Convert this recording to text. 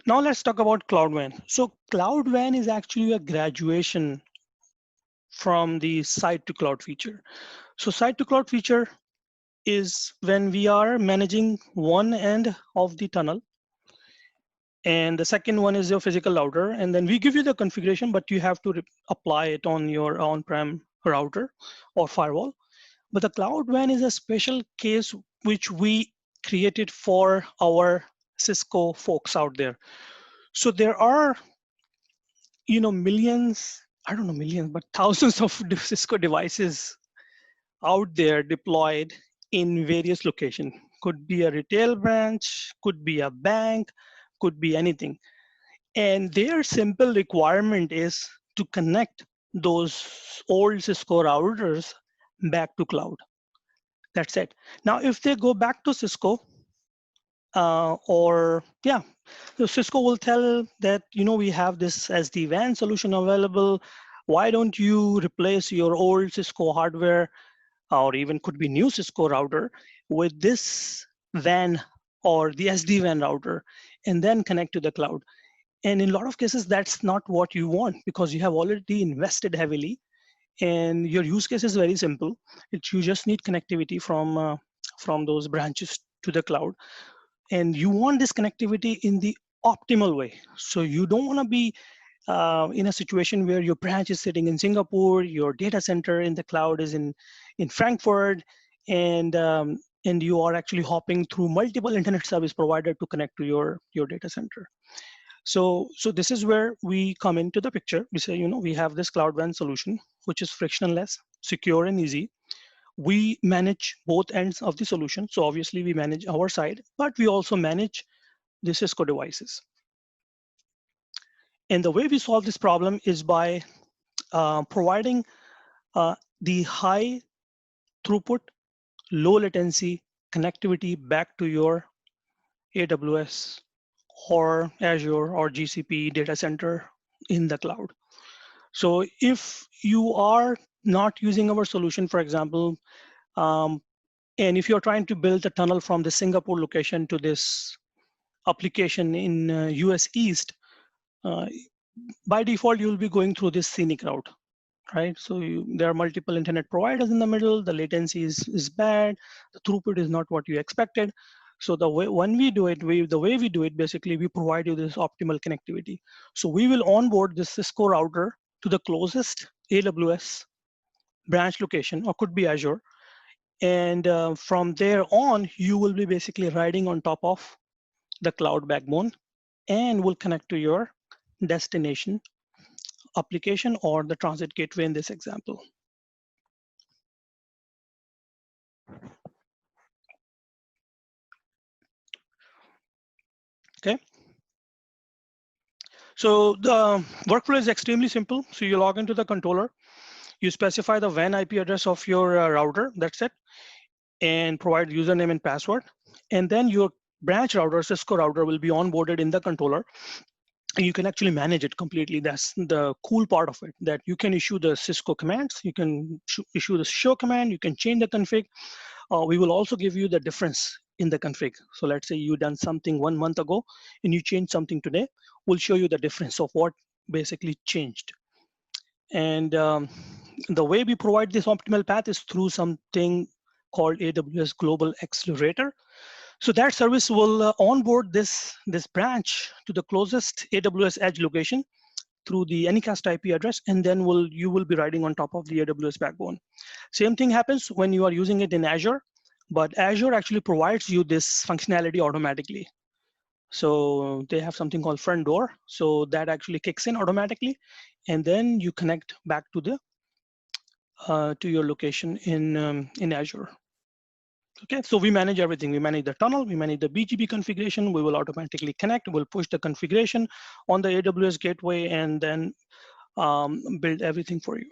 Now let's talk about CloudWAN. So CloudWAN is actually a graduation from the site to cloud feature. So site to cloud feature is when we are managing one end of the tunnel, and the second one is your physical router, and then we give you the configuration, but you have to apply it on your on-prem router or firewall. But the cloud WAN is a special case which we created for our Cisco folks out there. So there are, millions, I don't know millions, but thousands of Cisco devices out there deployed in various locations. Could be a retail branch, could be a bank, could be anything. And their simple requirement is to connect those old Cisco routers back to cloud. That's it. Now, if they go back to Cisco, so Cisco will tell that, we have this SD-WAN solution available. Why don't you replace your old Cisco hardware, or even could be new Cisco router, with this WAN or the SD-WAN router, and then connect to the cloud? And in a lot of cases, that's not what you want, because you have already invested heavily and your use case is very simple. You just need connectivity from those branches to the cloud. And you want this connectivity in the optimal way. So you don't want to be in a situation where your branch is sitting in Singapore, your data center in the cloud is in Frankfurt, and you are actually hopping through multiple internet service provider to connect to your data center. So this is where we come into the picture. We say, we have this cloud WAN solution, which is frictionless, secure, and easy. We manage both ends of the solution. So obviously we manage our side, but we also manage the Cisco devices. And the way we solve this problem is by providing the high throughput, low latency connectivity back to your AWS or Azure or GCP data center in the cloud. So if you are not using our solution, for example, and if you're trying to build a tunnel from the Singapore location to this application in US East, by default, you'll be going through this scenic route, right? So there are multiple internet providers in the middle, the latency is bad, the throughput is not what you expected. So the way we do it, basically, we provide you this optimal connectivity. So we will onboard this Cisco router to the closest AWS branch location, or could be Azure. And from there on, you will be basically riding on top of the cloud backbone and will connect to your destination application or the transit gateway in this example. Okay. So the workflow is extremely simple. So you log into the controller, you specify the WAN IP address of your router, that's it, and provide username and password. And then your branch router, Cisco router, will be onboarded in the controller. And you can actually manage it completely. That's the cool part of it, that you can issue the Cisco commands, you can issue the show command, you can change the config. We will also give you the difference in the config. So let's say you done something 1 month ago and you change something today, we'll show you the difference of what basically changed. And the way we provide this optimal path is through something called AWS Global Accelerator. So that service will onboard this branch to the closest AWS edge location through the Anycast IP address, and then you will be riding on top of the AWS backbone. Same thing happens when you are using it in Azure, but Azure actually provides you this functionality automatically. So they have something called front door. So that actually kicks in automatically, and then you connect back to the to your location in Azure. Okay, so we manage everything. We manage the tunnel, we manage the BGP configuration, we will automatically connect, we'll push the configuration on the AWS gateway, and then build everything for you.